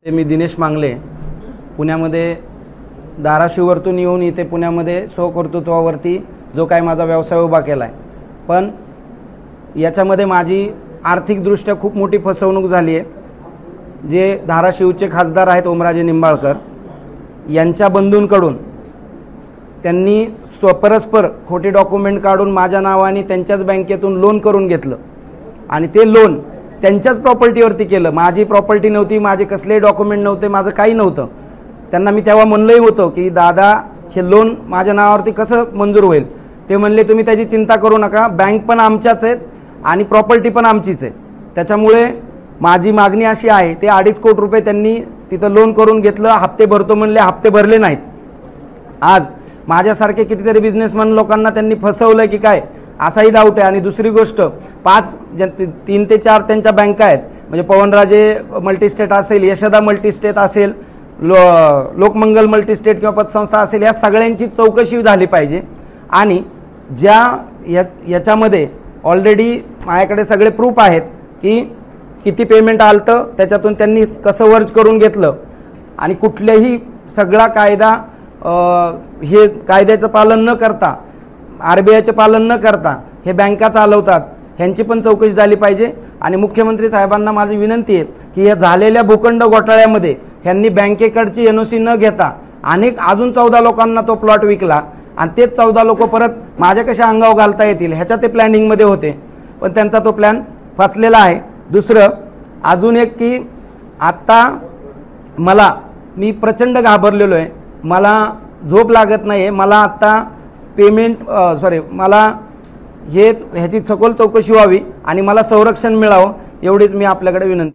मी दिनेश मांगले पुण्यामध्ये धाराशिववरतून येऊन इथे पुण्यामध्ये स्वकर्तृत्वावरती जो काय माझा व्यवसाय उभा केला आहे, पण याच्यामध्ये माझी आर्थिकदृष्ट्या खूप मोठी फसवणूक झाली आहे। जे धाराशिवचे खासदार आहेत ओमराजे निंबाळकर यांच्या बंधूंकडून त्यांनी परस्पर खोटे डॉक्युमेंट काढून माझ्या नावाने त्यांच्याच बँकेतून लोन करून घेतलं आणि ते लोन त्यांच्याच प्रॉपर्टीवरती केलं। माझी प्रॉपर्टी नव्हती, माझे कसलेही डॉक्युमेंट नव्हते, माझं काही नव्हतं। त्यांना मी तेव्हा म्हणलंही होतं की दादा हे लोन माझ्या नावावरती कसं मंजूर होईल। ते म्हणले तुम्ही त्याची चिंता करू नका, बँक पण आमच्याच आहेत आणि प्रॉपर्टी पण आमचीच आहे। त्याच्यामुळे माझी मागणी अशी आहे, ते 2.5 कोटी रुपये त्यांनी तिथं लोन करून घेतलं, हप्ते भरतो म्हणले, हप्ते भरले नाहीत। आज माझ्यासारखे कितीतरी बिझनेसमॅन लोकांना त्यांनी फसवलं की काय असाही डाऊट आहे। आणि दुसरी गोष्ट 3 ते 4 त्यांच्या बँका आहेत, म्हणजे पवनराजे मल्टीस्टेट असेल, यशदा मल्टीस्टेट असेल, लोकमंगल मल्टीस्टेट किंवा पतसंस्था असेल, या सगळ्यांची चौकशी झाली पाहिजे। आणि याच्यामध्ये ऑलरेडी माझ्याकडे सगळे प्रूफ आहेत की किती पेमेंट आलतं, त्याच्यातून त्यांनी कसं वर्ज करून घेतलं आणि कुठल्याही सगळा कायदा हे कायद्याचं पालन न करता, RBIचे पालन न करता हे बँका चालवतात, ह्यांची पण चौकशी झाली पाहिजे। आणि मुख्यमंत्री साहेबांना माझी विनंती आहे की या झालेल्या भूखंड घोटाळ्यामध्ये ह्यांनी बँकेकडची NOC न घेता अजून 14 लोकांना तो प्लॉट विकला आणि तेच 14 लोक परत माझ्या कशा अंगावर घालता येतील ह्याच्या ते प्लॅनिंगमध्ये होते, पण त्यांचा तो प्लॅन फसलेला आहे। दुसरं अजून एक की आत्ता मी प्रचंड घाबरलेलो आहे, मला झोप लागत नाही आहे, मला आत्ता मला ह्याची सखोल चौकशी व्हावी आणि मला संरक्षण मिळावं एवढीच मी आपल्याकडे विनंती।